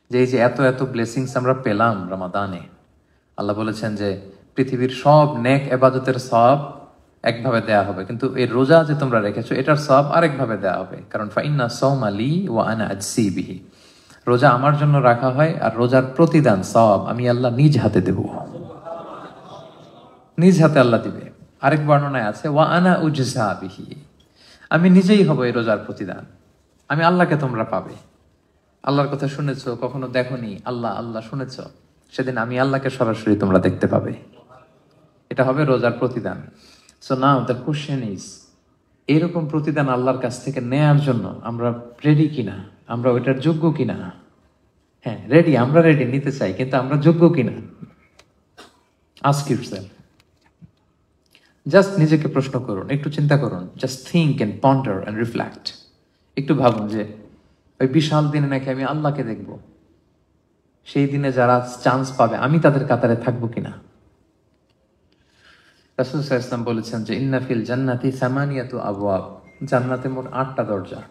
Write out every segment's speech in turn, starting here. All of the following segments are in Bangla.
যে এই যে এত এত ব্লেসিংস আমরা পেলাম রমাদানে, আল্লাহ বলেছেন যে পৃথিবীর সব নেক এবাদতের সব একভাবে দেয়া হবে, কিন্তু এই রোজা যে তোমরা রেখেছো এটার সব আরেকভাবে দেয়া হবে। কারণ ফাইন্না সাওমা লি ওয়া আনা আজসি বিহি, রোজা আমার জন্য রাখা হয় আর রোজার প্রতিদান সব আমি আল্লাহ নিজ হাতে দেব, নিজ হাতে আল্লাহ দিবে। আরেক বর্ণনায় আছে ওয়া আনা উজজা বিহি, আমি নিজেই হব এই রোজার প্রতিদান, আমি আল্লাহকে তোমরা পাবে। আল্লাহর কথা শুনেছো, কখনো দেখোনি, আল্লাহ আল্লাহ শুনেছো, সেদিন আমি আল্লাহকে সরাসরি তোমরা দেখতে পাবে। এটা হবে রোজার প্রতিদান। So now the question is, এরকম প্রতিদান আল্লাহর কাছ থেকে নেয়ার জন্য আমরা রেডি কিনা, আমরা ওইটার যোগ্য কিনা? হ্যাঁ রেডি, আমরা রেডি, নিতে চাই, কিন্তু আমরা যোগ্য কিনা? আস্ক ইউরসেলফ, জাস্ট নিজেকে প্রশ্ন করুন, একটু চিন্তা করুন, just think and ponder and reflect. একটু ভাবুন যে ওই বিশাল দিনে নাকি আমি আল্লাহকে দেখব, সেই দিনে যারা চান্স পাবে আমি তাদের কাতারে থাকবো কিনা? রাসূল সাল্লাল্লাহু আলাইহি ওয়াসাল্লাম বলেছেন যে ইন্না ফিল জান্নাতি সামানিয়াতু আবওয়াব, জান্নাতে মোট 8টা দরজা।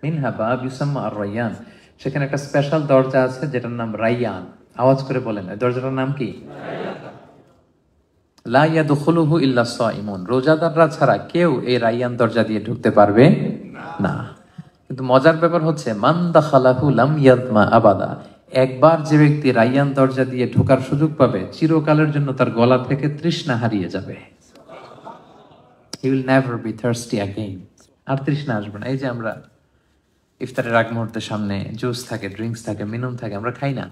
মিনহা বাব ইউসাম্মা আর-রায়্যান, সেখানে একটা স্পেশাল দরজা আছে যেটার নাম রায়্যান। আওয়াজ করে বলেন, এই দরজাটার নাম কি? লা ইয়াদখুলুহু ইল্লা সাইমুন, রোজাদাররা ছাড়া কেউ এই রায়্যান দরজা দিয়ে ঢুকতে পারবে না। কিন্তু মজার ব্যাপার হচ্ছে মান দাখালাহু লাম ইয়াদমা আবাদা, একবার যে ব্যক্তি রায়্যান দরজা দিয়ে ঢোকার সুযোগ পাবে চিরকালের জন্য তার গলা থেকে তৃষ্ণা হারিয়ে যাবে। He will never be thirsty again, আর তৃষ্ণা আসবে না। এই যে আমরা ইফতারের আগ মুহূর্তে সামনে জুস থাকে, ড্রিঙ্কস থাকে, মিনুম থাকে, আমরা খাই না,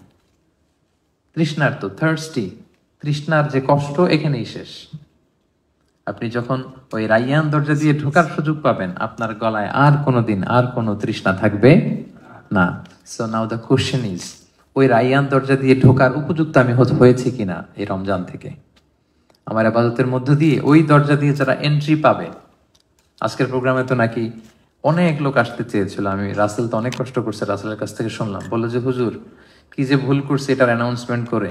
তৃষ্ণার তো থার্স্টি, তৃষ্ণার যে কষ্ট এখানেই শেষ। আপনি যখন ওই রায়্যান দরজা দিয়ে ঢোকার সুযোগ পাবেন আপনার গলায় আর কোনোদিন আর কোনো তৃষ্ণা থাকবে না। So now the question is, ওই রায়্যান দরজা দিয়ে ঢোকার উপযুক্ত আমি হয়েছি কিনা এই রমজান থেকে? আমার ইবাদতের মধ্য দিয়ে ওই দরজা দিয়ে যারা এন্ট্রি পাবে, আজকের প্রোগ্রামে তো নাকি অনেক লোক আসতে চেয়েছিল, আমি রাসেল তো অনেক কষ্ট করছে, রাসেলের কাছ থেকে শুনলাম, বললো যে হুজুর কি যে ভুল করছে এটার অ্যানাউন্সমেন্ট করে,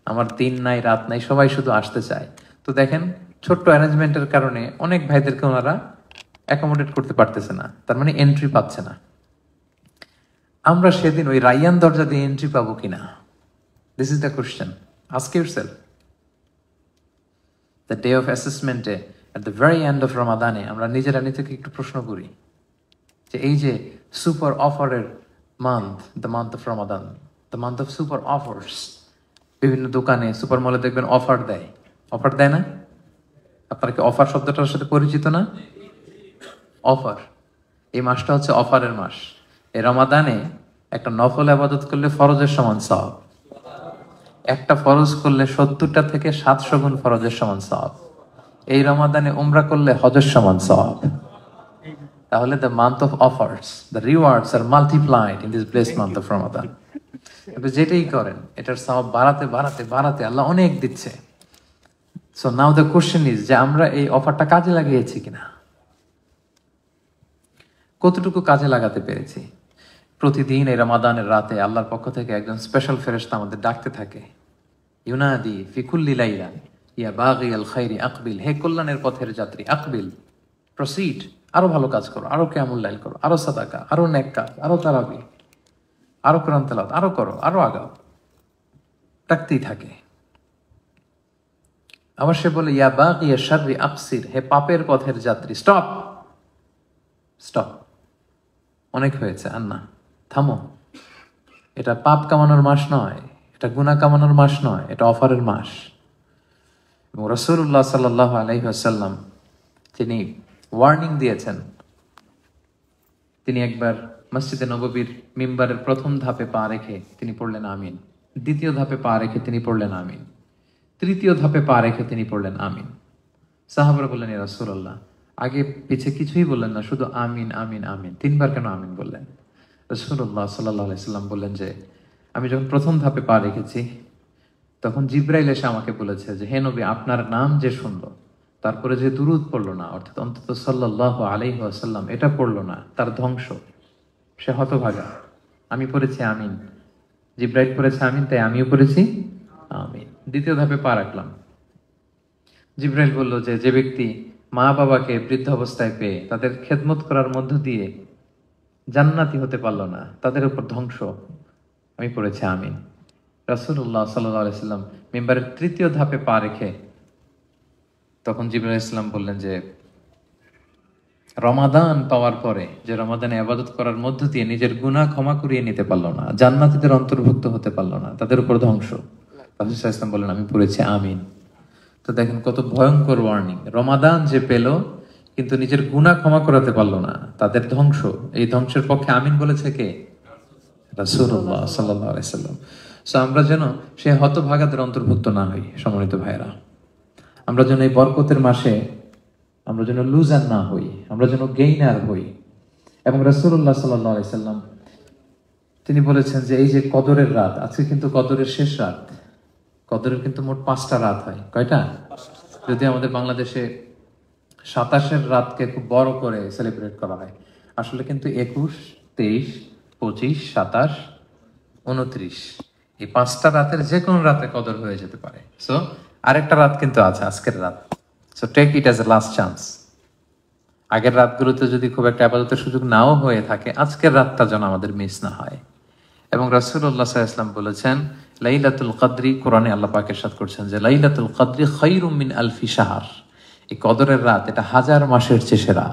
আমার দিন নাই রাত নাই সবাই শুধু আসতে চায়। তো দেখেন ছোট্ট অ্যারেঞ্জমেন্টের কারণে অনেক ভাইদেরকে ওনারা অ্যাকোমোডেট করতে পারতেছে না, তার মানে এন্ট্রি পাচ্ছে না। আমরা সেদিন ওই রায়্যান দরজা দিয়ে এন্ট্রি পাবো কিনা? This is the question, ask yourself. The day of অ্যাসেসমেন্টে at the very end of রমাদানে আমরা নিজেরা নিজেকে একটু প্রশ্ন করি যে এই যে সুপার অফারের month, the month of Ramadan, the month of super offers, বিভিন্ন দোকানে সুপার মলে দেখবেন অফার দেয়, অফার দেয় না? আপনারা কি অফার শব্দটার সাথে পরিচিত না? অফার, এই মাসটা হচ্ছে অফারের মাস। এই রমাদানে একটা নফল আবাদত করলে ফরজের সমান সওয়াব, একটা ফরজ করলে 70টা থেকে 700 গুণ ফরজের সমান সওয়াব। এই রমাদানে উমরা করলে হজের সমান সওয়াব। তাহলে the month of offers, the rewards are multiplied in this blessed month of Ramadan. আপনি যেটাই করেন এটার সওয়াব বাড়াতে বাড়াতে বাড়াতে আল্লাহ অনেক দিচ্ছে। So now the question is যে আমরা এই অফারটা কাজে লাগিয়েছি কিনা, কতটুকু কাজে লাগাতে পেরেছি? প্রতিদিন এই রমাদানের রাতে আল্লাহর পক্ষ থেকে একজন স্পেশাল ফেরেশতা আমাদের ডাকতে থাকে, ইউনাদি ফি কুল্লি লাইলা ইয়া বাগি আল খাইরি আকবিল, হে কল্যাণের পথের যাত্রী আকবিল, প্রসিড, আরো ভালো কাজ করো, আরো কিয়ামুল লাইল করো, আরো সাদাকা, আরো নেক কাজ, আরো তারাবি, আরো কোরআন তেলাওয়াত, আরো করো, আরো আগাও, ডাকতেই থাকে। আবার সে বলে ইয়া বাগি শাররি আকসির, হে পাপের পথের যাত্রী স্টপ, স্টপ, অনেক হয়েছে আর না, থামো। এটা পাপ কামানোর মাস নয়, এটা গুনাহ কামানোর মাস নয়, এটা অফারের মাস। এবং রাসূলুল্লাহ সাল্লাল্লাহু আলাইহি ওয়াসাল্লাম তিনি ওয়ার্নিং দিয়েছেন। তিনি একবার মসজিদে নববীর মিম্বারের প্রথম ধাপে পা রেখে তিনি পড়লেন আমিন, দ্বিতীয় ধাপে পা রেখে তিনি পড়লেন আমিন, তৃতীয় ধাপে পা রেখে তিনি পড়লেন আমিন। সাহাবারা বললেন ইয়া রাসূলুল্লাহ, আগে পিছে কিছুই বললেন না, শুধু আমিন আমিন আমিন, 3বার কেন আমিন বললেন? রাসূলুল্লাহ সাল্লাল্লাহু আলাইহি সাল্লাম বললেন যে আমি যখন প্রথম ধাপে পা রেখেছি তখন জিবরাইল এসে আমাকে বলেছে যে হে নবী, আপনার নাম যে শুনলো তারপরে যে দুরূদ পড়লো না, অর্থাৎ অন্তত সাল্লাল্লাহু আলাইহি ওয়াসাল্লাম এটা পড়লো না, তার ধ্বংস, সে হতভাগা। আমি পড়েছি আমিন, জিবরাইল পড়েছে আমিন, তাই আমিও পড়েছি আমিন। দ্বিতীয় ধাপে পা রাখলাম। জিবরাইল বলল যে যে ব্যক্তি মা বাবাকে বৃদ্ধ অবস্থায় পেয়ে তাদের খেদমত করার মধ্য দিয়ে জান্নাতি হতে পারলো না, তাদের উপর ধ্বংস, আমি পড়েছি আমিন। রাসূলুল্লাহ সাল্লাল্লাহু আলাইহি সাল্লাম মিম্বারের তৃতীয় ধাপে পা রেখে তখন জিবরাইল আলাইহিস সালাম বললেন যে রমাদান পাওয়ার পরে যে রমাদানে ইবাদত করার মধ্য দিয়ে নিজের গুনাহ ক্ষমা করিয়ে নিতে পারলো না, জান্নাতীদের অন্তর্ভুক্ত হতে পারলো না, তাদের উপর ধ্বংস। রাসূল সাল্লাল্লাহু আলাইহি ওয়াসাল্লাম বললেন আমি পড়েছি আমিন। তো দেখেন কত ভয়ঙ্কর ওয়ার্নিং। রমাদান যে পেল কিন্তু নিজের গুনাহ ক্ষমা করাতে পারলো না, তাদের ধ্বংস। এই ধ্বংসের পক্ষে আমিন বলেছে কে? রাসূলুল্লাহ সাল্লাল্লাহু আলাইহি সাল্লাম। সো আমরা যেন সেই হতভাগাদের অন্তর্ভুক্ত না হই। সম্মানিত ভাইরা, আমরা যেন এই বরকতের মাসে আমরা যেন লুজার না হই, আমরা যেন গেইনার হই। এবং রাসূলুল্লাহ সাল্লাল্লাহু আলাইহি সাল্লাম তিনি বলেছেন যে এই যে কদরের রাত, আজকে কিন্তু কদরের শেষ রাত। কদরের কিন্তু মোট 5টা রাত হয়। কয়টা? যদি আমাদের বাংলাদেশে 27-এর রাতকে খুব বড় করে সেলিব্রেট করা হয়, আসলে কিন্তু 21, 23, 25, 27, 29 এই 5টা রাতের যে কোনো রাতে কদর হয়ে যেতে পারে। সো আরেকটা রাত কিন্তু আছে, আজকের রাত। So take it as a last chance. আগের রাতগুলোতে যদি খুব একটা ইবাদতের সুযোগ নাও হয়ে থাকে, আজকের রাতটা যেন আমাদের মিস না হয়। এবং রাসূলুল্লাহ সাল্লাল্লাহু আলাইহি ওয়াসাল্লাম বলেছেন লাইলাতুল কদরি, কোরআনে আল্লাহ পাক ইরশাদ করছেন যে লাইলাতুল কদরি খায়রুম মিন আলফি শাহর। এই কদরের রাত এটা 1000 মাসের চেয়ে সেরা।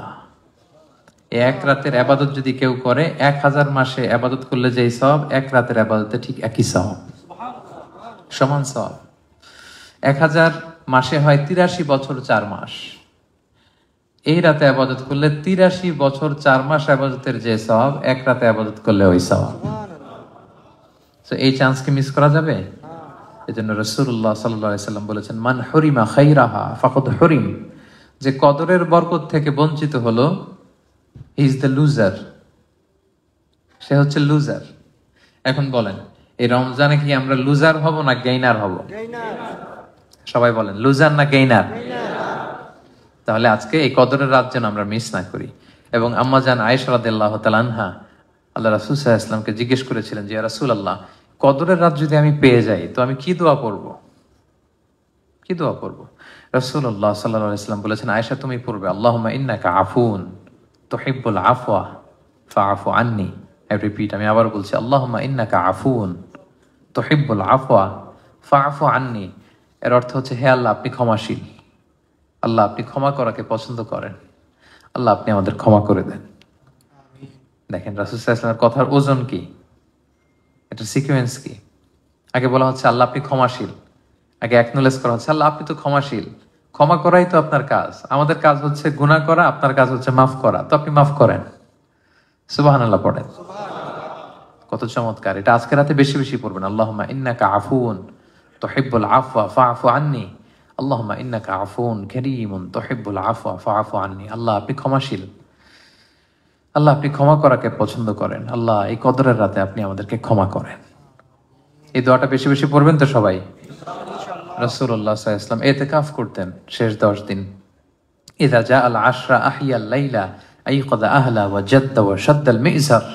এক রাতের ইবাদত যদি কেউ করে 1000 মাসে ইবাদত করলে যেই সওয়াব, এক রাতের ইবাদতে ঠিক একই সওয়াব, সমান সওয়াব। 1000 মাসে হয় 83 বছর 4 মাস। এই রাতে ইবাদত করলে 83 বছর 4 মাস ইবাদতের যে সওয়াব, এক রাতে ইবাদত করলে ওই সওয়াব। তো এই চান্স কি মিস করা যাবে? এজন্য রাসূলুল্লাহ সাল্লাল্লাহু আলাইহি সাল্লাম বলেছেন মান হুরিমা খাইরাহা ফাকাদ হুরিম। যে কদরের বরকত থেকে বঞ্চিত হলো, হি ইজ দ্য লুজার, সে হচ্ছে লুজার। এখন বলেন এই রমজানে কি আমরা লুজার হব না গেইনার হব? সবাই বলেন লুজার না গেইনার? তাহলে আজকে এই কদরের রাত যেন আমরা মিস না করি। এবং আম্মা জান আয়েশা রাদিয়াল্লাহু তাআলা আনহা আল্লাহ রাসূল সাল্লাল্লাহু আলাইহি ওয়াসাল্লামকে জিজ্ঞেস করেছিলেন যে ইয়া রাসূলুল্লাহ, কদরের রাত যদি আমি পেয়ে যাই তো আমি কি দোয়া পড়ব? কি দোয়া পড়ব? রাসূলুল্লাহ সাল্লাল্লাহু আলাইহি ওয়াসাল্লাম বলেছেন আয়েশা তুমি পড়বে আল্লাহুম্মা ইন্নাকা আফুন তুহিব্বুল আফওয়া ফাআফু আন্নি। আই রিপিট, আমি আবার বলছি আল্লাহুম্মা ইন্নাকা আফুন তুহিব্বুল আফওয়া ফাআফু আন্নি। এর অর্থ হচ্ছে হে আল্লাহ আপনি ক্ষমাশীল, আল্লাহ আপনি ক্ষমা করাকে পছন্দ করেন, আল্লাহ আপনি আমাদের ক্ষমা করে দেন। দেখেন রাসূল সাল্লাল্লাহু আলাইহি ওয়াসাল্লামের কথার ওজন কি, এটা সিকোয়েন্স কি। আগে বলা হচ্ছে আল্লাহ আপনি ক্ষমাশীল, আগে অ্যাকনোলেজ করা হচ্ছে আল্লাহ আপনি তো ক্ষমাশীল, ক্ষমা করাই তো আপনার কাজ, আমাদের কাজ হচ্ছে গুনাহ করা, আপনার কাজ হচ্ছে মাফ করা, তো আপনি মাফ করেন। সুবহানাল্লাহ পড়েন। কত চমৎকার। এটা আজকে রাতে বেশি বেশি পড়বেন আল্লাহুম্মা ইন্নাকা আফুন তুহিব্বুল আফওয়া ফাআফু আন্নি, আল্লাহুম্মা ইন্নাকা আফুন কারীমুন তুহিব্বুল আফওয়া ফাআফু আন্নি। আল্লাহ আপনি ক্ষমাশীল, আল্লাহ আপনি ক্ষমা করাকে পছন্দ করেন, আল্লাহ এই কদরের রাতে আপনি আমাদেরকে ক্ষমা করেন। এই দোয়াটা বেশি বেশি পড়বেন তো সবাই। রাসূলুল্লাহ সাল্লাল্লাহু আলাইহি ওয়াসাল্লাম ইতিকাফ করতেন শেষ 10 দিন। ইযা জাআল আশরা আহিয়াল লাইলা আইকাযা আহলা ওয়া জাদ্দা ওয়া শাদ্দাল মিজার।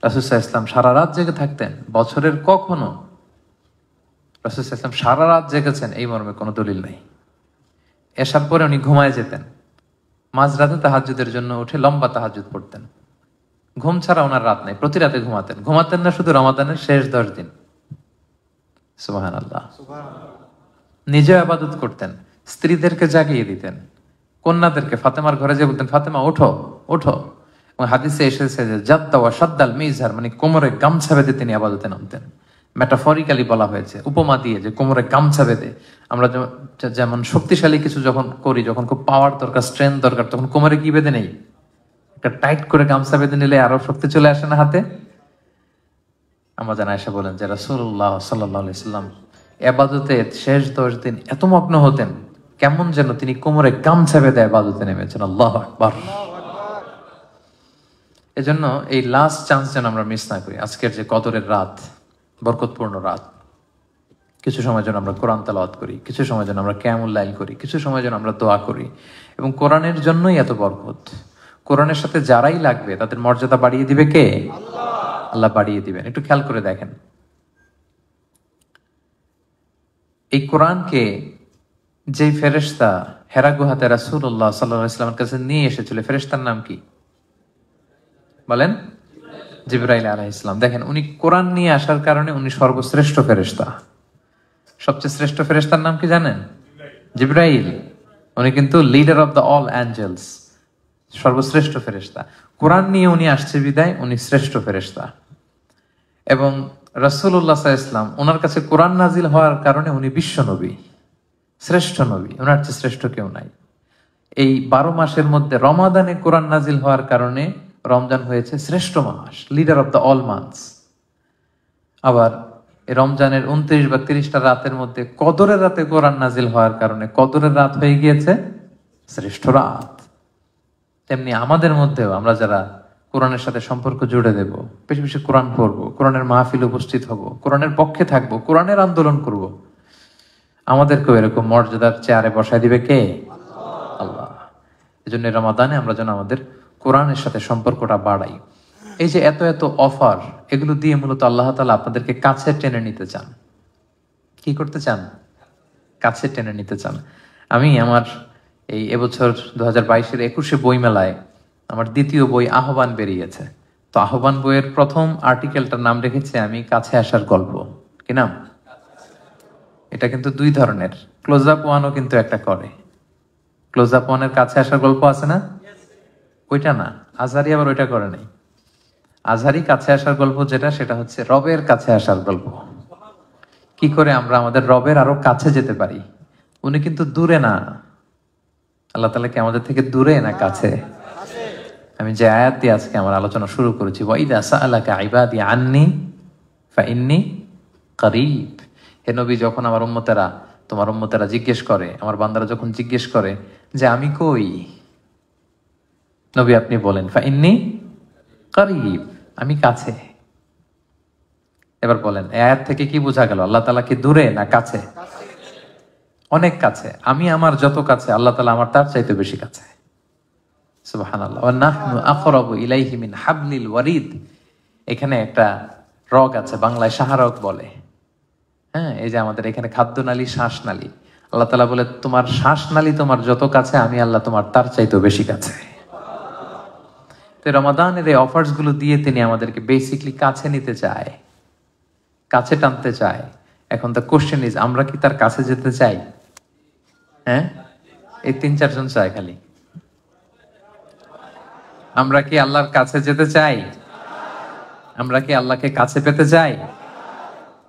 রাসূল সাল্লাল্লাহু আলাইহি ওয়াসাল্লাম সারা রাত জেগে থাকতেন। বছরের কখনো রাসূল সাল্লাল্লাহু আলাইহি ওয়াসাল্লাম সারা রাত জেগেছেন এই মর্মে কোনো দলিল নাই। এশার পরে উনি ঘুমায় যেতেন, মাঝরাতে তাহাজ্জুদের জন্য উঠে লম্বা তাহাজ্জুদ পড়তেন। ঘুম ছাড়া ওনার রাত নাই, প্রতি রাতে ঘুমাতেন না শুধু রমাদানের শেষ 10 দিন। সুবহানাল্লাহ। নিজে ইবাদত করতেন, স্ত্রীদেরকে জাগিয়ে দিতেন, কন্যাদেরকে ফাতেমার ঘরে যে বলতেন ফাতেমা ওঠো ওঠো। এবং হাদিসে এসেছে যে জাদ্দা ওয়া শাদ্দাল মিজার, মানে কোমরে গামছা বেঁধে তিনি ইবাদতে নামতেন। মেটাফরিক্যালি বলা হয়েছে, উপমা দিয়ে, যে কোমরে গামছা বেঁধে। আমরা যেমন শক্তিশালী কিছু যখন করি, যখন খুব পাওয়ার দরকার, স্ট্রেংথ দরকার, তখন কোমরে কি বেঁধে নেই? একটা টাইট করে গামছা বেঁধে নিলে আরো শক্তি চলে আসে না হাতে? আমরা জানা এসে বলেন যে রাসূলুল্লাহ সাল্লাল্লাহু আলাইহি ওয়াসাল্লাম ইবাদতে শেষ 10 দিন এত মগ্ন হতেন, কেমন যেন তিনি কোমরে গামছা বেঁধে ইবাদতে নেমেছেন। আল্লাহু আকবার। এজন্য এই লাস্ট চান্স যেন আমরা মিস না করি। আজকের যে কদরের রাত, বরকতপূর্ণ রাত, কিছু সময় যেন আমরা কোরআন তেলাওয়াত করি, কিছু সময় যেন আমরা কিয়ামুল লাইল করি, কিছু সময় যেন আমরা দোয়া করি। এবং কোরআনের জন্যই এত বরকত। কোরআনের সাথে যারাই লাগবে তাদের মর্যাদা বাড়িয়ে দিবে কে? আল্লাহ বাড়িয়ে দিবেন। একটু খেয়াল করে দেখেন, এই কোরআনকে যে ফেরেশতা হেরা গুহাতে রাসূলুল্লাহ সাল্লাল্লাহু আলাইহি ওয়াসাল্লামের কাছে নিয়ে এসেছিল, ফেরেশতার নাম কি বলেন? জিবরাইল আলাইহিস সালাম। দেখেন, উনি কোরআন নিয়ে আসার কারণে উনি সর্বশ্রেষ্ঠ ফেরেশতা। সবচেয়ে শ্রেষ্ঠ ফেরেশতার নাম কি জানেন? জিবরাইল। উনি কিন্তু leader of the all angels, সর্বশ্রেষ্ঠ ফেরেশতা। কোরআন নিয়ে উনি আসছে বিদায় উনি শ্রেষ্ঠ ফেরেশতা। এবং রাসূলুল্লাহ সাল্লাল্লাহু আলাইহি ওয়াসাল্লাম, ওনার কাছে কোরআন নাজিল হওয়ার কারণে উনি বিশ্ব নবী, শ্রেষ্ঠ নবী, ওনার চেয়ে শ্রেষ্ঠ কেউ নাই। এই 12 মাসের মধ্যে রমাদানে কোরআন নাজিল হওয়ার কারণে রমজান হয়েছে শ্রেষ্ঠ মাস, leader of the all months. আবার এই রমজানের 29 বা 30টা রাতের মধ্যে কদরের রাতে কোরআন নাজিল হওয়ার কারণে কদরের রাত হয়ে গিয়েছে শ্রেষ্ঠ রাত। তেমনি আমাদের মধ্যেও আমরা যারা কোরআনের সাথে সম্পর্ক জুড়ে দেব, বেশি বেশি কোরআন পড়বো, কোরআনের মাহফিল উপস্থিত হব, কোরআনের পক্ষে থাকবো, কোরআনের আন্দোলন করব, আমাদেরকেও এরকম মর্যাদার চেয়ারে বসায় দিবে কে? আল্লাহ। এই জন্য রমাদানে আমরা যেন আমাদের কোরআনের সাথে সম্পর্কটা বাড়াই। এই যে এত এত অফার, এগুলো দিয়ে মূলত আল্লাহ তাআলা আপনাদেরকে কাছে টেনে নিতে চান। কি করতে চান? কাছে টেনে নিতে চান। আমি আমার এই এবছর 2022-এর 21শে বই মেলায় আমার দ্বিতীয় বই আহ্বান বেরিয়েছে। তো আহ্বান বইয়ের প্রথম আর্টিকেলটার নাম রেখেছি আমি কাছে আসার গল্প। কি নাম? এটা কিন্তু 2 ধরনের। ক্লোজ আপ ওয়ানও কিন্তু একটা করে। ক্লোজ আপ ওয়ানের কাছে আসার গল্প আছে না? ওইটা না, আজহারি আবার ওইটা করে নাই। আজহারি কাছে আসার গল্প যেটা, সেটা হচ্ছে রবের কাছে আসার গল্প। কি করে আমরা আমাদের রবের আরো কাছে যেতে পারি। উনি কিন্তু দূরে না, আল্লাহ তাআলা কি আমাদের থেকে দূরে না কাছে? আমি যে আয়াত দিয়ে আজকে আমার আলোচনা শুরু করেছি, ওয়াইদা সাআলাকা ইবাদি আন্নি ফাইন্নী করিব। হে নবী, যখন আমার উম্মতেরা, তোমার উম্মতেরা জিজ্ঞেস করে, আমার বান্দারা যখন জিজ্ঞেস করে যে আমি কই, নবী আপনি বলেন ফাইন্নী করিব, আমি কাছে। এবার বলেন, এই আয়াত থেকে কি বোঝা গেল? আল্লাহ তাআলা কি দূরে না কাছে? অনেক কাছে। আমি আমার যত কাছে, আল্লাহ তাআলা আমার তার চাইতে বেশি কাছে। সুবহানাল্লাহ। ওয়া নাহনু আকরাবু ইলাইহি মিন হাবলিল ওয়ারিদ। এখানে একটা রগ আছে, বাংলায় শাহরগ বলে। হ্যাঁ, এই যে আমাদের এখানে খাদ্যনালী, শ্বাসনালী, আল্লাহ তাআলা বলে তোমার শ্বাসনালী তোমার যত কাছে, আমি আল্লাহ তোমার তার চাইতেও বেশি কাছে। তো রমাদানের এই অফার্স গুলো দিয়ে তিনি আমাদেরকে বেসিকলি কাছে নিতে চায়, কাছে টানতে চায়। এখন দ্য কোশ্চেন ইজ, আমরা কি তার কাছে যেতে চাই? হ্যাঁ, এই 3-4 জন চায় খালি। আমরা কি আল্লাহর কাছে যেতে চাই? আমরা কি আল্লাহকে কাছে পেতে চাই?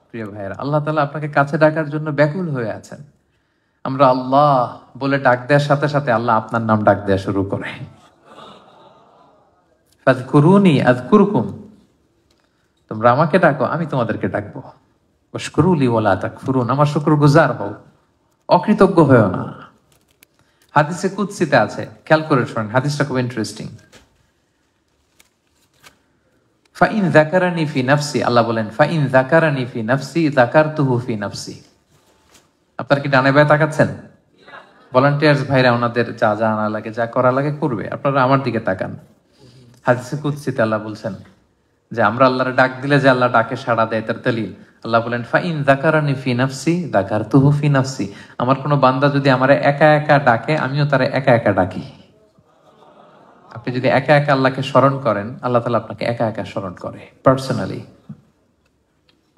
প্রিয় ভাইয়েরা, আল্লাহ তাআলা আপনাকে কাছে ডাকার জন্য ব্যাকুল হয়ে আছেন। আমরা আল্লাহ বলে ডাক দেওয়ার সাথে সাথে আল্লাহ আপনার নাম ডাক দেওয়া শুরু করে। ফাযকুরুনি আযকুরকুম, তোমরা আমাকে ডাকো, আমি তোমাদেরকে ডাকবো। ওয়াশকুরুলি ওয়ালা তাকফুরুন, আমার শুকরগুজার হও, অকৃতজ্ঞ হয়েও না। হাদিসে কুদসিতে আছে, খেয়াল করে শুনুন, হাদিসটা খুব ইন্টারেস্টিং। ফাইন যাকারানি ফি নাফসি, আল্লাহ বলেন ফাইন যাকারানি ফি নাফসি যাকারতুহু ফি নাফসি। আপনারা কি ডানে বায়ে তাকাচ্ছেন? ভলান্টিয়ার্স ভাইরা ওনাদের যা জানা লাগে, যা করা লাগে করবে, আপনারা আমার দিকে তাকান। হাদিসে কুদসিতে আল্লাহ বলছেন যে আমরা আল্লাহর ডাক দিলে যে আল্লাহ ডাকে সাড়া দেয়, তার দলিল আল্লাহ বলেন ফাইন যাকারানি ফি নাফসি যাকারতুহু ফি নাফসি। আমার কোনো বান্দা যদি আমারে একা একা ডাকে, আমিও তারে একা একা ডাকি। আপনি যদি একা একা আল্লাহকে স্মরণ করেন, আল্লাহ তাআলা আপনাকে একা একা স্মরণ করে পার্সোনালি।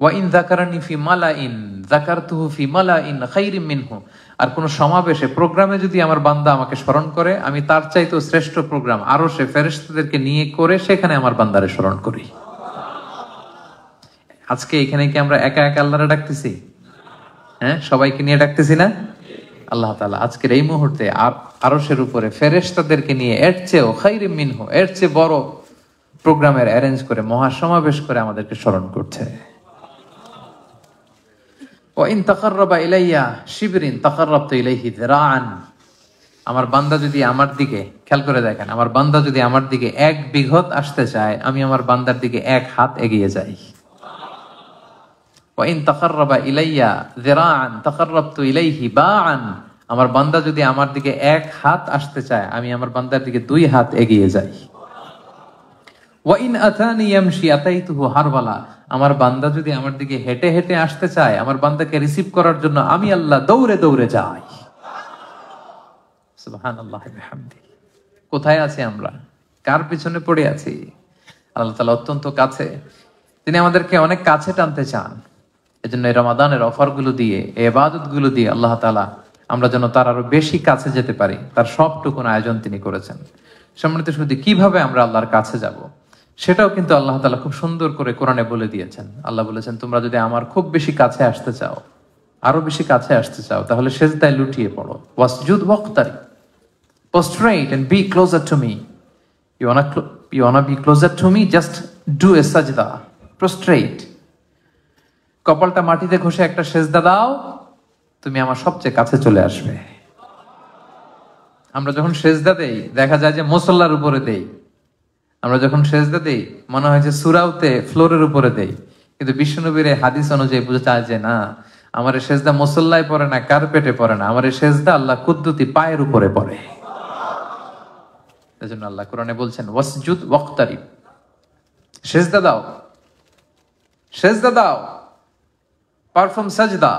ওয়া ইন যাকারানি ফি মালাইন যাকারতুহু ফি মালাইন খায়রিম মিনহু। আর কোন সমাবেশে, প্রোগ্রামে যদি আমার বান্দা আমাকে স্মরণ করে, আমি তার চাইতেও শ্রেষ্ঠ প্রোগ্রাম আরশে ফেরেশতাদেরকে নিয়ে করে সেখানে আমার বান্দারে স্মরণ করি। আজকে এখানে কি আমরা একা একা আল্লাহরে ডাকতেছি? হ্যাঁ, সবাইকে নিয়ে ডাকতেছি না? আল্লাহ তাআলা আজকের এই মুহূর্তে আরশের উপরে ফেরেশতাদেরকে নিয়ে এর চেয়েও খায়রিম মিনহু, এর চেয়ে বড় প্রোগ্রামের অ্যারেঞ্জ করে, মহাসমাবেশ করে আমাদেরকে স্মরণ করছে। ওয়া ইন তাকাররাবা ইলাইয়া শিবরিন তাকাররাবতু ইলাইহি যিরাআন। আমার বান্দা যদি আমার দিকে, খেয়াল করে দেখেন, আমার বান্দা যদি আমার দিকে 1 বিঘত আসতে চায়, আমি আমার বান্দার দিকে 1 হাত এগিয়ে যাই। ওয়া ইন তাকাররাবা ইলাইয়া যিরাআন তাকাররাবতু ইলাইহি বাআন। আমার বান্দা যদি আমার দিকে 1 হাত আসতে চায়, আমি আমার বান্দার দিকে 2 হাত এগিয়ে যাই। ওয়া ইন আতানি ইয়ামশি আতাইতুহু হারওয়ালা। আমার বান্দা যদি আমার দিকে হেঁটে হেঁটে আসতে চায়, আমার বান্দাকে রিসিভ করার জন্য আমি আল্লাহ দৌড়ে দৌড়ে যাই। সুবহানাল্লাহি ওয়া বিহামদিহি। কোথায় আছি আমরা? কার পিছনে পড়ে আছি? আল্লাহ তাআলা অত্যন্ত কাছে, তিনি আমাদেরকে অনেক কাছে টানতে চান। এজন্য এই রমাদানের অফারগুলো দিয়ে, এই ইবাদতগুলো দিয়ে আল্লাহ তাআলা আমরা যেন তার আরো বেশি কাছে যেতে পারি, তার সবটুকুন আয়োজন তিনি করেছেন। সম্মানিত শুধু কিভাবে আমরা আল্লাহর কাছে যাব সেটাও কিন্তু আল্লাহ তাআলা খুব সুন্দর করে কোরআনে বলে দিয়েছেন। আল্লাহ বলেছেন, তোমরা যদি আমার খুব বেশি কাছে আসতে চাও, আরো বেশি কাছে আসতে চাও, তাহলে সেজদায় লুটিয়ে পড়ো। ওয়াসজুদ ওয়াক্তারি, prostrate and be closer to me. You wanna be closer to me? Just do a sajda. Prostrate. কপালটা মাটিতে ঘষে একটা সেজদা দাও, তুমি আমার সবচেয়ে কাছে চলে আসবে। আমরা যখন সেজদা দেই দেখা যায় যে মুসল্লার উপরে দেই, আমরা যখন সেজদা দেই মনে হয় যে সুরাউতে ফ্লোরের উপরে দেই, কিন্তু বিশ্বনবীর হাদিস অনুযায়ী বোঝা যায় যে না, আমার এই সেজদা মুসল্লায় পড়ে না, কার্পেটে পড়ে না, আমার এই সেজদা আল্লাহ কুদ্দুতি পায়ের উপরে পড়ে। এজন্য আল্লাহ কোরআনে বলছেন ওয়াসজুদ ওয়াক্তারিব, সেজদা দাও, সেজদা দাও, পারফর্ম সাজদা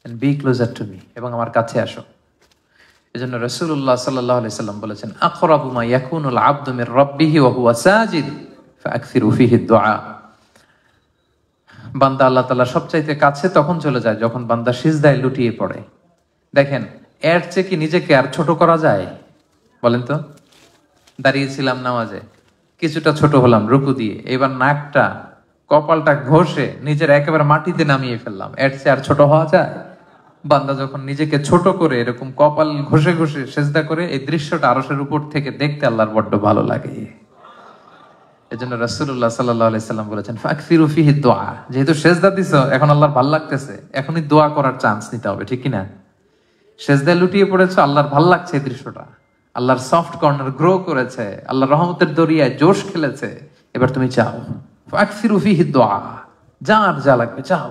and be closer to me, এবং আমার কাছে আসো। এজন্য রাসূলুল্লাহ সাল্লাল্লাহু আলাইহি সাল্লাম বলেছেন আকরাবু মা ইয়াকুনুল আবদু মির রাব্বিহি ওয়া হুয়া সাজিদ ফাআকসিরু ফীহি দুআ। বান্দা আল্লাহ তাআলা সবচাইতে কাছে তখন চলে যায় যখন বান্দা সিজদায় লুটিয়ে পড়ে। দেখেন, এর চেয়ে কি নিজেকে আর ছোট করা যায়? বলেন তো। দাঁড়িয়েছিলাম নামাজে, কিছুটা ছোট হলাম রুকু দিয়ে, এবার নাকটা কপালটা ঘষে নিজের একেবারে মাটিতে নামিয়ে ফেললাম, এর চেয়ে আর ছোট হওয়া যায়? বান্দা যখন নিজেকে ছোট করে এরকম কপাল ঘষে ঘষে সেজদা করে, এই দৃশ্যটা আরশের উপর থেকে দেখতে আল্লাহর বড্ড ভালো লাগে। এজন্য রাসূলুল্লাহ সাল্লাল্লাহু আলাইহি সাল্লাম বলেছেন ফাকফিরু ফিহি দুআ, যেহেতু সেজদা দিছো এখন আল্লাহর ভালো লাগতেছে, এখনই দোয়া করার চান্স নিতে হবে, ঠিক কি না? সেজদায় লুটিয়ে পড়েছো, আল্লাহর ভালো লাগছে এই দৃশ্যটা, আল্লাহর সফট কর্নার গ্রো করেছে, আল্লাহর রহমতের দরিয়ায় জোশ খেলেছে, এবার তুমি চাও ফাকফিরু ফিহি দুআ, যার যা লাগবে চাও,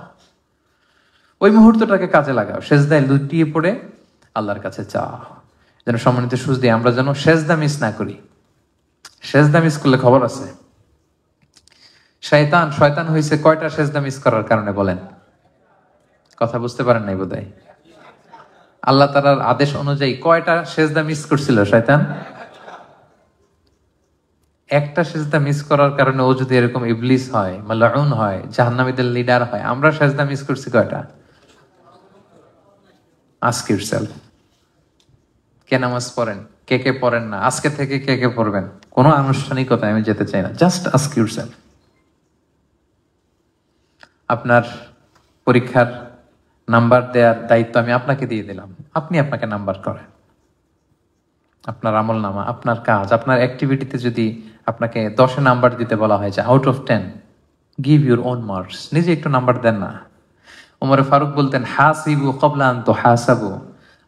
ওই মুহূর্তটাকে কাজে লাগাও, সেজদায় লুটিয়ে পড়ে আল্লাহর কাছে চাও। যেন সম্মানিত সুজদি আমরা যেন সেজদা মিস না করি। সেজদা মিস করলে খবর আছে। শয়তান হয়েছে কয়টা সেজদা মিস করার কারণে বলেন? কথা বুঝতে পারেন নাই বোধহয়। আল্লাহ তাআলার আদেশ অনুযায়ী কয়টা সেজদা মিস করছিল শয়তান? একটা সেজদা মিস করার কারণে ও যদি এরকম ইবলিস হয়, মালউন হয়, জাহান্নামীদের লিডার হয়, আমরা সেজদা মিস করছি কয়টা? Ask yourself. কে নামাজ পড়েন, কে কে পড়েন না, আজকে থেকে কে কে পড়বেন, কোনো আনুষ্ঠানিকতায় আমি যেতে চাই না, জাস্ট আস্ক ইউরসেলফ। আপনার পরীক্ষার নাম্বার দেওয়ার দায়িত্ব আমি আপনাকে দিয়ে দিলাম, আপনি আপনাকে নাম্বার করেন। আপনার আমল নামা, আপনার কাজ, আপনার অ্যাক্টিভিটিতে যদি আপনাকে 10-এ নাম্বার দিতে বলা হয় যে out of 10, give your own marks, নিজে একটু নাম্বার দেন না। ওমর ফারুক বলতেন হাসিবু ক্বাবলা আন তুহাসাবু,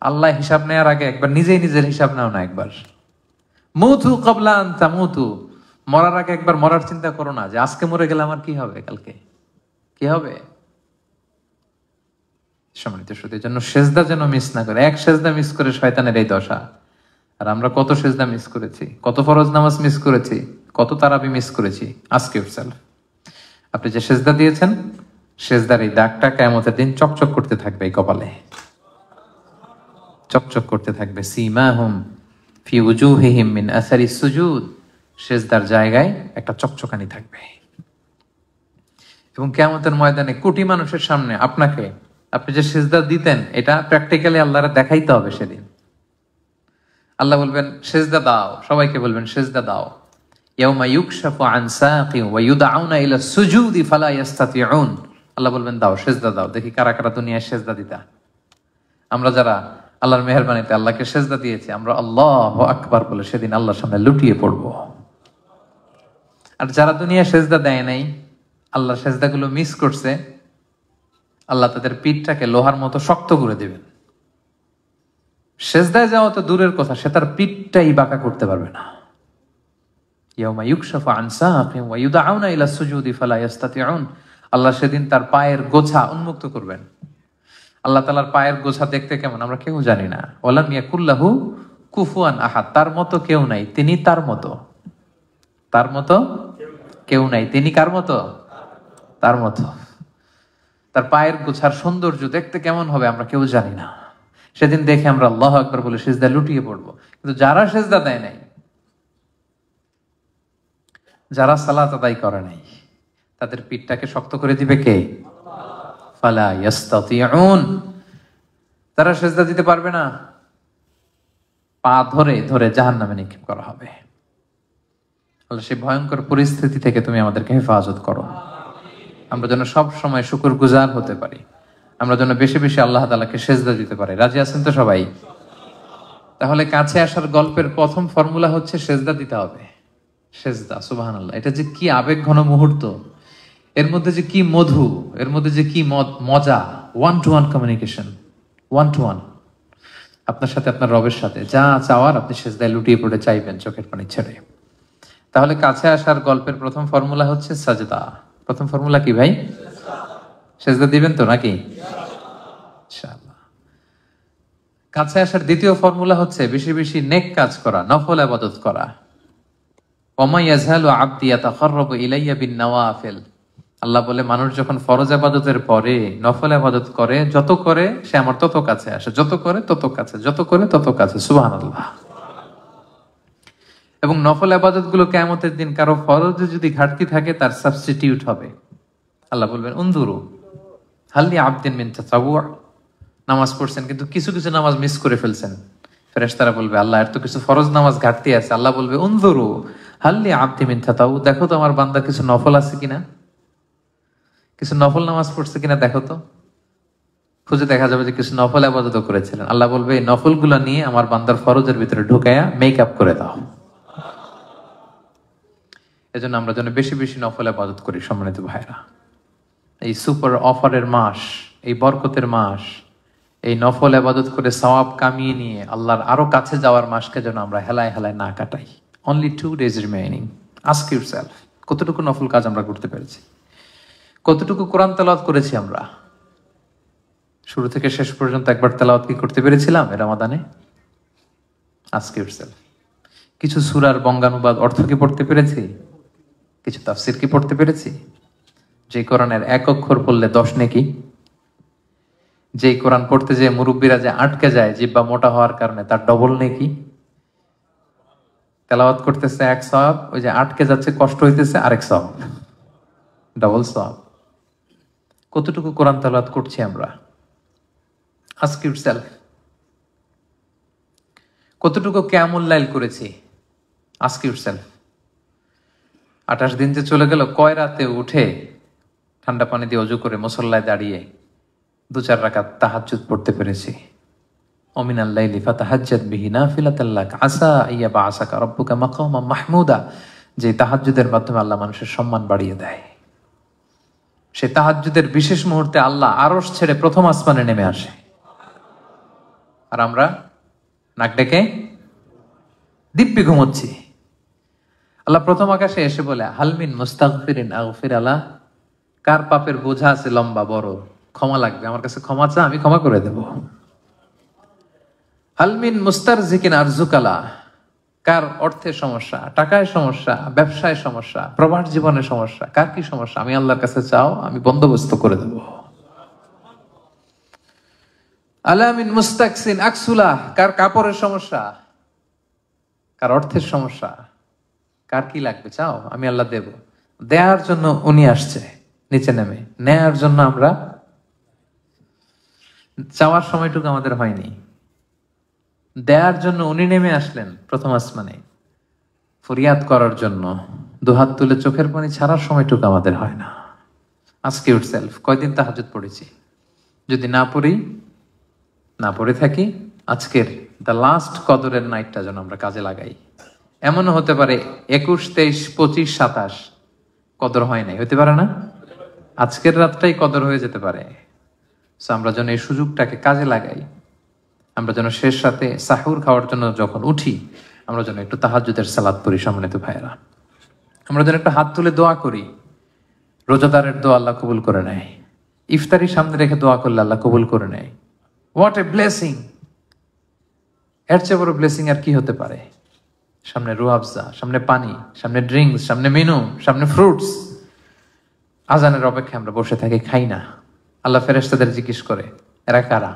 আল্লাহ হিসাব নেওয়ার আগে একবার নিজেই নিজের হিসাব নাও না একবার। মুতু ক্বাবলা আন তামুতু, মরার আগে একবার মরার চিন্তা করো না যে আজকে মরে গেলে আমার কি হবে, কালকে কি হবে। সম্মানিত শুধু জন্য সেজদা যেন মিস না করে, এক সেজদা মিস করে শয়তানের এই দশা। আর আমরা কত সেজদা মিস করেছি, কত ফরজ নামাজ মিস করেছি, কত তারাবি মিস করেছি। আস্ক ইউরসেলফ, আপনি যে সেজদা দিয়েছেন সেজদার এই দাগটা কিয়ামতের দিন চকচক করতে থাকবে, এই কপালে চকচক করতে থাকবে। সীমাহুম ফি উজুহিহিম মিন আসারিস সুজুদ, সেজদার জায়গায় একটা চকচকানি থাকবে। এবং কিয়ামতের ময়দানে কোটি মানুষের সামনে আপনাকে, আপনি যে সেজদা দিতেন এটা প্র্যাকটিক্যালি আল্লাহর দেখাইতে হবে সেদিন। আল্লাহ বলবেন সেজদা দাও, সবাইকে বলবেন সেজদা দাও। ইয়াউমা ইউকশাফু আন সাকিন ওয়া ইউদআউনা ইলা সুজুদি ফালা ইস্তাতিউন, আল্লাহ বলবেন দাও সেজদা দাও, দেখি কারা কারা দুনিয়ায় সেজদা দিতা। আমরা যারা আল্লাহর মেহেরবানিতে আল্লাহকে সেজদা দিয়েছি, আমরা আল্লাহু আকবার বলে সেদিন আল্লাহর সামনে লুটিয়ে পড়ব। আর যারা দুনিয়ায় সেজদা দেয় নাই, আল্লাহর সেজদাগুলো মিস করছে, আল্লাহ তাদের পিঠটাকে লোহার মতো শক্ত করে দেবেন। সেজদায় যাওয়া তো দূরের কথা, সে তার পিঠটাই বাঁকা করতে পারবে না। ইয়াউমা ইউকশাফু আন সাকিন ওয়া ইউদআউনা ইলা সুজুদি ফালা ইস্তাতিউন, আল্লাহ সেদিন তার পায়ের গোছা উন্মুক্ত করবেন। আল্লাহ তাআলার পায়ের গোছা দেখতে কেমন আমরা কেউ জানি না। ওয়ালাম ইয়াকুল্লাহু কুফুয়ান আহাদ, তার মতো কেউ নাই, তিনি তার মতো, তার মতো কেউ নাই, তিনি কার মতো? তার মতো। তার পায়ের গোছার সৌন্দর্য দেখতে কেমন হবে আমরা কেউ জানি না। সেদিন দেখে আমরা আল্লাহু আকবার বলে সিজদা লুটিয়ে পড়বো। কিন্তু যারা সিজদা দেয় নাই, যারা সালাত আদায় করে নাই তাদের পিঠটাকে শক্ত করে দিবে কে? ফালা ইয়াস্তাতিউন, তারা সেজদা দিতে পারবে না। পা ধরে ধরে জাহান্নামে নিক্ষেপ করা হবে। আল্লাহ সেই ভয়ঙ্কর পরিস্থিতি থেকে তুমি আমাদেরকে হেফাজত করো। আমরা যেন সব সময় শুকরগুজার হতে পারি, আমরা যেন বেশি বেশি আল্লাহ তাআলাকে সেজদা দিতে পারি। রাজি আছেন তো সবাই? তাহলে কাছে আসার গল্পের প্রথম ফর্মুলা হচ্ছে সেজদা দিতে হবে। সেজদা, সুবহানাল্লাহ, এটা যে কি আবেগ ঘন মুহূর্ত, এর মধ্যে যে কি মধু, এর মধ্যে যে কি মজা। One to one communication, one to one, আপনার সাথে আপনার রবের সাথে যা চাওয়ার আপনি সেজদায় লুটিয়ে পড়ে চাইবেন চোখের পানি ছেড়ে। তাহলে কাছে আসার গল্পের প্রথম ফর্মুলা হচ্ছে সাজদা। প্রথম ফর্মুলা কি ভাই? সেজদা দিবেন তো নাকি? ইনশাআল্লাহ। কাছে আসার দ্বিতীয় ফর্মুলা হচ্ছে বেশি বেশি নেক কাজ করা, নফল ইবাদত করা। ওমা ইয়াজহালু আবদি ইয়াতাকাররাবু ইলাইয়া বিন-নওয়াফিল। আল্লাহ বলে মানুষ যখন ফরজ ইবাদতের পরে নফল ইবাদত করে, যত করে সে আমার তত কাছে আসে, যত করে তত কাছে, যত করে তত কাছে। সুবহানাল্লাহ। এবং নফল ইবাদত গুলো কিয়ামতের দিন কারো ফরজে যদি ঘাটতি থাকে তার সাবস্টিটিউট হবে। আল্লাহ বলবেন উনজুরু হাল্লি আবদিন মিন তাতাওয়ু, নামাজ পড়ছেন কিন্তু কিছু কিছু নামাজ মিস করে ফেলছেন। ফেরেশতারা বলবে আল্লাহ এর তো কিছু ফরজ নামাজ ঘাটতি আছে। আল্লাহ বলবে উনজুরু হাল্লি আবদি মিন তাতাওয়ু, দেখো তো আমার বান্দা কিছু নফল আছে কিনা, কিছু নফল নামাজ পড়ছে কিনা দেখো তো। খুঁজে দেখা যাবে যে কিছু নফল ইবাদত করেছিলেন। আল্লাহ বলবে এই নফল গুলা নিয়ে আমার বান্দার ফরজের ভিতরে ঢুকায়া মেকআপ করে দাও। এজন্য আমরা যেন বেশি বেশি নফল ইবাদত করি। সম্মানিত ভাইরা, এই সুপার অফারের মাস, এই বরকতের মাস, এই নফল ইবাদত করে সওয়াব কামিয়ে নিয়ে আল্লাহর আরো কাছে যাওয়ার মাসকে যেন আমরা হেলায় হেলায় না কাটাই। Only 2 days remaining. Ask yourself, কতটুকু নফল কাজ আমরা করতে পেরেছি, কতটুকু কোরআন তেলাওয়াত করেছি আমরা। শুরু থেকে শেষ পর্যন্ত একবার তেলাওয়াত কি করতে পেরেছিলাম এই রমাদানে? Ask yourself. কিছু সূরার বঙ্গানুবাদ অর্থ কি পড়তে পেরেছি? কিছু তাফসীর কি পড়তে পেরেছি? যে কোরআনের এক অক্ষর পড়লে 10 নেকি, যে কোরআন পড়তে যে মুরব্বীরা যে আটকে যায় জিহ্বা মোটা হওয়ার কারণে তার ডবল নেকি। তেলাওয়াত করতেছে 1 সওয়াব, ওই যে আটকে যাচ্ছে কষ্ট হইতেছে আরেক সওয়াব, ডবল সওয়াব। কতটুকু কোরআন তেলাওয়াত করছি আমরা? Ask yourself. কতটুকু কিয়ামুল লাইল করেছি? Ask yourself. 28 দিন যে চলে গেল, কয় রাতে উঠে ঠান্ডা পানি দিয়ে ওযু করে মুসল্লায় দাঁড়িয়ে 2-4 রাকাত তাহাজ্জুদ পড়তে পেরেছি? ওমিনাল লাইলি ফাতাহাজ্জাদ বিহি নাফিলাতাল লাক আসা আইয়াবাসাকা রাব্বুকা মাকামান মাহমুদা। যে তাহাজ্জুদের মাধ্যমে আল্লাহ মানুষের সম্মান বাড়িয়ে দেয়। সে তাহাজ্জুদের বিশেষ মুহূর্তে আল্লাহ আরশ ছেড়ে প্রথম আসমানে নেমে আসে, আর আমরা নাক ডেকে দিব্যি ঘুমোচ্ছি। আল্লাহ প্রথম আকাশে এসে বলে হালমিন মুস্তাগফিরিন আগফির আলা, কার পাপের বোঝা আছে লম্বা বড়, ক্ষমা লাগবে, আমার কাছে ক্ষমা চা, আমি ক্ষমা করে দেব। হালমিন মুস্তারজিকিন আরজুকালা, কার অর্থের সমস্যা, টাকায় সমস্যা, ব্যবসায় সমস্যা, প্রবাস জীবনের সমস্যা, কার কি সমস্যা, আমি আল্লাহর কাছে চাও, আমি বন্দোবস্ত করে দেব। আলামিন মুস্তাকসিন আকসুলা, কার কাপড়ের সমস্যা, কার অর্থের সমস্যা, কার কি লাগবে চাও, আমি আল্লাহ দেব। দেয়ার জন্য উনি আসছে নিচে নেমে, নেয়ার জন্য আমরা চাওয়ার সময়টুকু আমাদের হয়নি। দেয়ার জন্য উনি নেমে আসলেন প্রথম আসমানে, ফরিয়াদ করার জন্য দুহাত তুলে চোখের পানি ছাড়ার সময়টুকু আমাদের হয় না। আস্ক ইউরসেলফ, কয়দিন তাহাজ্জুদ পড়েছি? যদি না পড়ি, না পড়ে থাকি, আজকের দ্য লাস্ট কদরের নাইটটা যেন আমরা কাজে লাগাই। এমনও হতে পারে 21, 23, 25, 27 কদর হয় নাই, হতে পারে না? আজকের রাতটাই কদর হয়ে যেতে পারে। আমরা যেন এই সুযোগটাকে কাজে লাগাই। আমরা যেন শেষ রাতে সাহুর খাওয়ার জন্য যখন উঠি, আমরা যেন একটু তাহাজ্জুদের সালাত পড়ি। সম্মানিত ভাইয়েরা, আমরা যেন একটু হাত তুলে দোয়া করি। রোজাদারের দোয়া আল্লাহ কবুল করে নেয়। ইফতারি সামনে রেখে দোয়া করলে আল্লাহ কবুল করে নেয়। What a blessing! এর চেয়ে বড় ব্লেসিং আর কি হতে পারে? সামনে রুয়াবজা, সামনে পানি, সামনে ড্রিঙ্কস, সামনে মেনু, সামনে ফ্রুটস। আজানের অপেক্ষায় আমরা বসে থাকি, খাই না। আল্লাহ ফেরেশতাদের জিজ্ঞেস করে এরা কারা?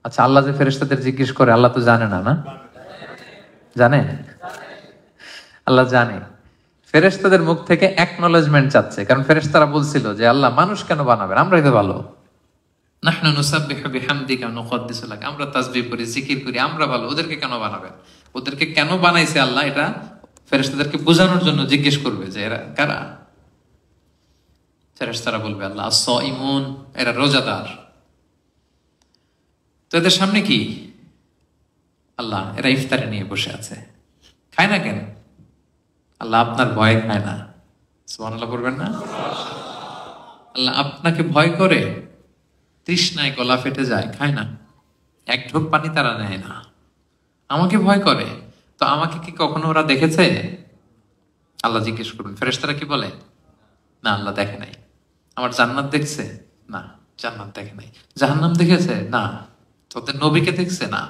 আচ্ছা, আল্লাহ যে ফেরেশতাদের জিজ্ঞেস করে আল্লাহ তো জানে না, না জানে? আল্লাহ জানে। ফেরেশতাদের মুখ থেকে অ্যাকনলেজমেন্ট চাচ্ছে, কারণ ফেরেশতারা বলছিল যে আল্লাহ মানুষ কেন বানাবেন, আমরাই তো ভালো। নাহনু নুসাব্বিহু বিহামদিকা ওয়া নুকদ্দিসু লাক, আমরা তাসবিহ করি, জিকির করি, আমরা ভালো, ওদেরকে কেন বানাবেন? ওদেরকে কেন বানাইছে আল্লাহ, এটা ফেরেশতাদেরকে বোঝানোর জন্য জিজ্ঞেস করবে যে এরা কারা। ফেরেশতারা বলবে আল্লাহ আস-সাইমুন, এরা রোজাদার। তো এদের সামনে কি? আল্লাহ এরা ইফতারে নিয়ে বসে আছে, খায় না কেন? আল্লাহ আপনার ভয় খায় না, সুবহানাল্লাহ বলবেন না? আল্লাহ আপনাকে ভয় করে, তৃষ্ণায় গলা ফেটে যায়, খায় না, এক ঢোক পানি তারা নেয় না। আমাকে ভয় করে, তো আমাকে কি কখনো ওরা দেখেছে? আল্লাহ জিজ্ঞেস করবেন। ফেরেশতারা কি বলে? না, আল্লাহ দেখে নাই। আমার জান্নাত দেখছে? না, জান্নাত দেখে নাই। জাহান্নাম দেখেছে? না। তোদের নবীকে দেখছে? না।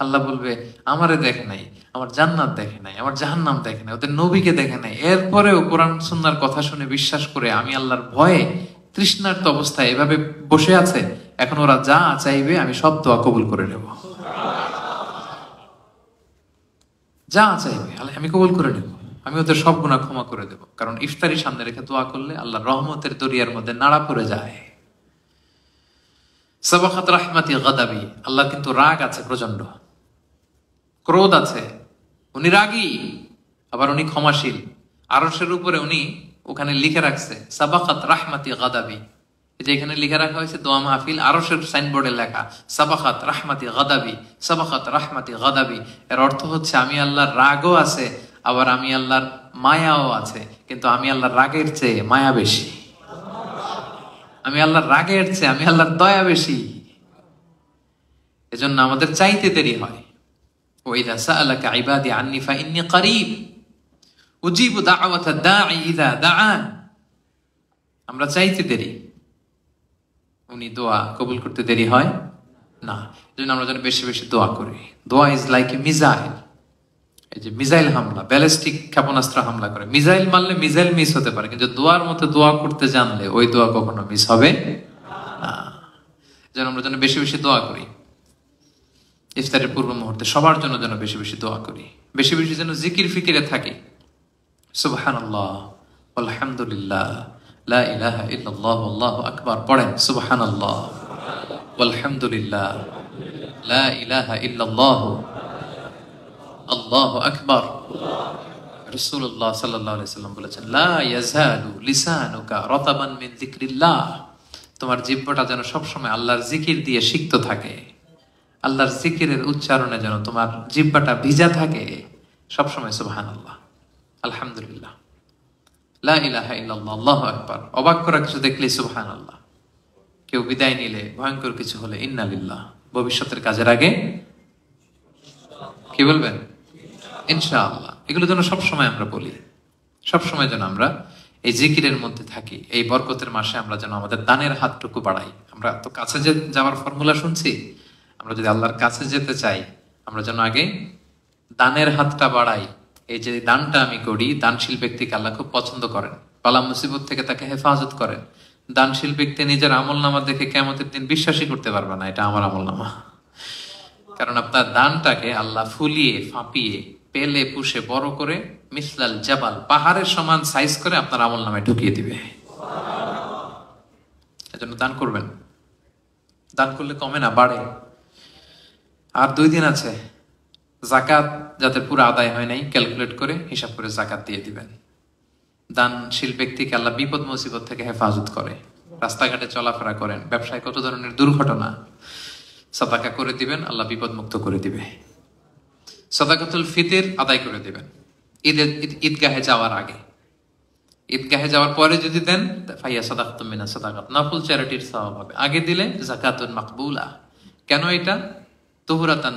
আল্লাহ বলবে আমারে দেখে নাই, আমার জান্নাত দেখে নাই, আমার জাহান্নাম দেখে নাই, ওদের নবীকে দেখে নাই, এরপরেও কোরআন সুন্নাহর কথা শুনে বিশ্বাস করে আমি আল্লাহর ভয়ে তৃষ্ণার্ত অবস্থায় এভাবে বসে আছে। এখন ওরা যা চাইবে আমি সব দোয়া কবুল করে নেব, যা চাইবে আমি কবুল করে নেব, আমি ওদের সব গুনাহ ক্ষমা করে দেব। কারণ ইফতারি সামনে রেখে দোয়া করলে আল্লাহর রহমতের দরিয়ার মধ্যে নাড়া পড়ে যায়। সাবাকাত রাহমাতি গাদাবি, আল্লাহ কিন্তু রাগ আছে প্রচন্ড, ক্রোধ আছে, উনি রাগী, আবার উনি ক্ষমাশীল। আরশের উপরে উনি ওখানে লিখে রাখছে সাবাকাত রাহমাতি গাদাবি, এই যে এখানে লিখে রাখা হয়েছে দোয়া মাহফিল, আরশের সাইনবোর্ডে লেখা সাবাকাত রাহমাতি গাদাবি, সাবাকাত রাহমাতি গাদাবি। এর অর্থ হচ্ছে আমি আল্লাহর রাগও আছে, আবার আমি আল্লাহর মায়াও আছে, কিন্তু আমি আল্লাহর রাগের চেয়ে মায়া বেশি, আমি আল্লাহর রাগের চেয়ে আমি আল্লাহর দয়া বেশি। এজন্য আমাদের চাইতে দেরি হয়। وإذا سألك عبادي عني فإني قريب أجيب دعوة الداعي إذا دعان। আমরা চাইতে দেরি, উনি দোয়া কবুল করতে দেরি হয় না। এজন্য আমরা যেন বেশি বেশি দোয়া করি। দোয়া ইজ লাইক এ মিসাইল। এই যে মিসাইল হামলা, ব্যালিস্টিক ক্ষেপণাস্ত্র হামলা করে, মিসাইল মারলে মিসাইল মিস হতে পারে, কিন্তু দোয়ার মতো দোয়া করতে জানলে ওই দোয়া কখনো মিস হবে না। যেন আমরা যেন বেশি বেশি দোয়া করি। ইফতারের পূর্ব মুহূর্তে সবার জন্য যেন বেশি বেশি দোয়া করি, বেশি বেশি যেন জিকির ফিকিরে থাকি। সুবহানাল্লাহ আলহামদুলিল্লাহ লা ইলাহা ইল্লাল্লাহ আল্লাহু আকবার পড়েন। সুবহানাল্লাহ আলহামদুলিল্লাহ লা ইলাহা ইল্লাল্লাহ আল্লাহু আকবার। রাসূলুল্লাহ সাল্লাল্লাহু আলাইহি সাল্লাম বলেছেন লা ইয়াজালু লিসানুকা রাতাবান মিন যিকরিল্লাহ, তোমার জিহ্বাটা যেন সবসময় আল্লাহর জিকির দিয়ে সিক্ত থাকে, আল্লাহর জিকিরের উচ্চারণে যেন তোমার জিহ্বাটা ভিজা থাকে সবসময়। সুবহানাল্লাহ আলহামদুলিল্লাহ লা ইলাহা ইল্লাল্লাহ আল্লাহু আকবার। অবাক করা কিছু দেখলে সুবহানাল্লাহ, কেউ বিদায় নিলে, ভয়ঙ্কর কিছু হলে ইন্না লিল্লাহ। ভবিষ্যতের কাজের আগে কি বলবেন? ইনশাআল্লাহ। এগুলো যেন সবসময় আমরা বলি, সবসময় যেন আমরা এই জিকিরের মধ্যে থাকি। এই বরকতের মাসে আমরা যেন আমাদের দানের হাতটুকু বাড়াই। আমরা তো কাছে যাওয়ার ফর্মুলা শুনছি, আমরা যদি আল্লাহর কাছে যেতে চাই আমরা যেন আগে দানের হাতটা বাড়াই। এই যে দানটা আমি করি, দানশীল ব্যক্তিকে আল্লাহ খুব পছন্দ করেন, বালা মুসিবত থেকে তাকে হেফাজত করেন। দানশীল ব্যক্তি নিজের আমল নামা দেখে কিয়ামতের দিন বিশ্বাসই করতে পারবে না এটা আমার আমল নামা, কারণ আপনার দানটাকে আল্লাহ ফুলিয়ে ফাঁপিয়ে পেলে পুষে বড় করে মিসলাল জাবাল, পাহাড়ের সমান সাইজ করে আপনার আমল নামে ঢুকিয়ে দিবে। এজন্য দান করবেন, দান করলে কমে না, বাড়ে। আর 2 দিন আছে, জাকাত যাতে পুরো আদায় হয় নাই ক্যালকুলেট করে হিসাব করে জাকাত দিয়ে দিবেন। দানশীল ব্যক্তিকে আল্লাহ বিপদ মুসিবত থেকে হেফাজত করে। রাস্তাঘাটে চলাফেরা করেন, ব্যবসায় কত ধরনের দুর্ঘটনা, সাদাকা করে দিবেন, আল্লাহ বিপদ মুক্ত করে দিবে। সাদাকাতুল ফিতর আদায় করে দিবেন ঈদগাহে যাওয়ার আগে। ঈদগাহে যাওয়ার পরে যদি দেন ফাইয়া সাদাকাতুম মিনাস সাদাকাত, নফল চ্যারিটির সওয়াব হবে। আগে দিলে যাকাতুন মাকবুলা। কেন এটা? তুহরাতান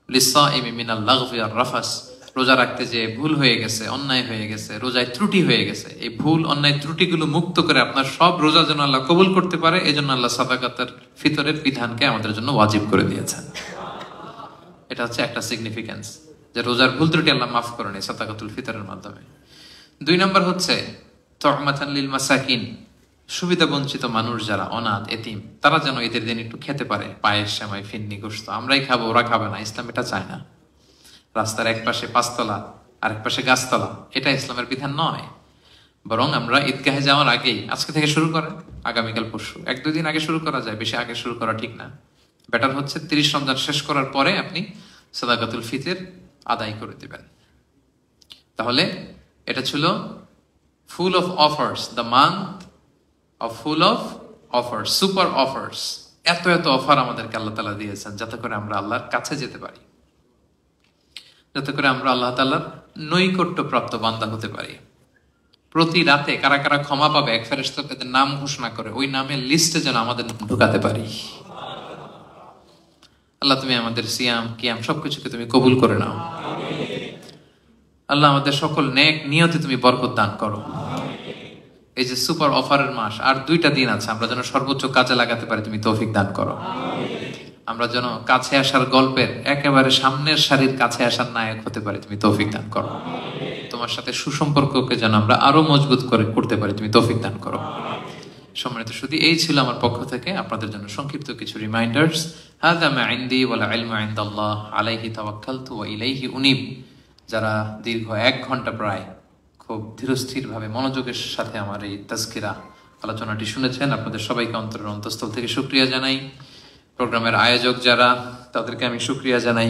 লিসাইমি মিনাল লাগফি আর রাফাস। রোজা রাখতে যে ভুল হয়ে গেছে, অন্যায় হয়ে গেছে, রোজায় ত্রুটি হয়ে গেছে, এই ভুল অন্যায় ত্রুটিগুলো মুক্ত করে আপনার সব রোজা যেন আল্লাহ কবুল করতে পারে, এজন্য আল্লাহ সাদাকাতের ফিতরের বিধানকে আমাদের জন্য ওয়াজিব করে দিয়েছেন। এটা হচ্ছে একটা সিগনিফিকেন্স, যে রোজার ভুল ত্রুটি আল্লাহ মাফ করেন এই সাদাকাতুল ফিতরের মাধ্যমে। 2 নম্বর হচ্ছে তু'মাতান লিল মাসাকিন, সুবিধা বঞ্চিত মানুষ যারা অনাথ এতিম, তারা যেন ঈদের দিন একটু খেতে পারে। পায়েস, সেমাই, ফিন্নি, গোশত আমরাই খাবো, ওরা খাবে না, ইসলাম এটা চায় না। রাস্তার এক পাশে 5 তলা আরেক পাশে গাছতলা, এটা ইসলামের বিধান নয়। বরং আমরা ঈদগাহে যাওয়ার আগেই আজকে থেকে শুরু করেন, আগামীকাল পরশু 1-2 দিন আগে শুরু করা যায়, বেশি আগে শুরু করা ঠিক না। বেটার হচ্ছে 30 রমজান শেষ করার পরে আপনি সাদাকাতুল ফিতর আদায় করে দিবেন। তাহলে এটা ছিল full of offers, the month of full of offers, super offers. এত এত অফার আমাদেরকে আল্লাহ তাআলা দিয়েছেন যাতে করে আমরা আল্লাহর কাছে যেতে পারি, যাতে করে আমরা আল্লাহ তাআলার নৈকট্য প্রাপ্ত বান্দা হতে পারি। প্রতি রাতে কারা কারা ক্ষমা পাবে এক ফেরেশতা তাদের নাম ঘোষণা করে ওই নামের লিস্টে যেন আমাদের ঢুকাতে পারি। আল্লাহ তুমি আমাদের সিয়াম কিয়াম সবকিছুকে তুমি কবুল করে নাও। আল্লাহ আমাদের সকল নেক নিয়তে তুমি বরকত দান করো। এই যে সুপার অফারের মাস, আর 2টা দিন আছে, আমরা যেন সর্বোচ্চ কাজে লাগাতে পারি, তুমি তৌফিক দান করো। আমরা যেন কাছে আসার গল্পের একেবারে সামনের সারির কাছে আসার নায়ক হতে পারি, তুমি তৌফিক দান করো। তোমার সাথে সুসম্পর্ককে যেন আমরা আরো মজবুত করে করতে পারি, তুমি তৌফিক দান করো। সম্মানিত শুধু এই ছিল আমার পক্ষ থেকে আপনাদের জন্য সংক্ষিপ্ত কিছু রিমাইন্ডার্স। হাযা মা ইনদি ওয়াল ইলমু ইনদাল্লাহ আলাইহি তাওয়াক্কালতু ওয়া ইলাইহি উনীব। যারা দীর্ঘ 1 ঘন্টা প্রায় খুব ধীরস্থির ভাবে মনোযোগের সাথে আমার এই তাজকিরা আলোচনাটি শুনেছেন, আপনাদের সবাইকে অন্তরের অন্তঃস্থল থেকে শুকরিয়া জানাই। প্রোগ্রামের আয়োজক যারা, তাদেরকে আমি শুকরিয়া জানাই।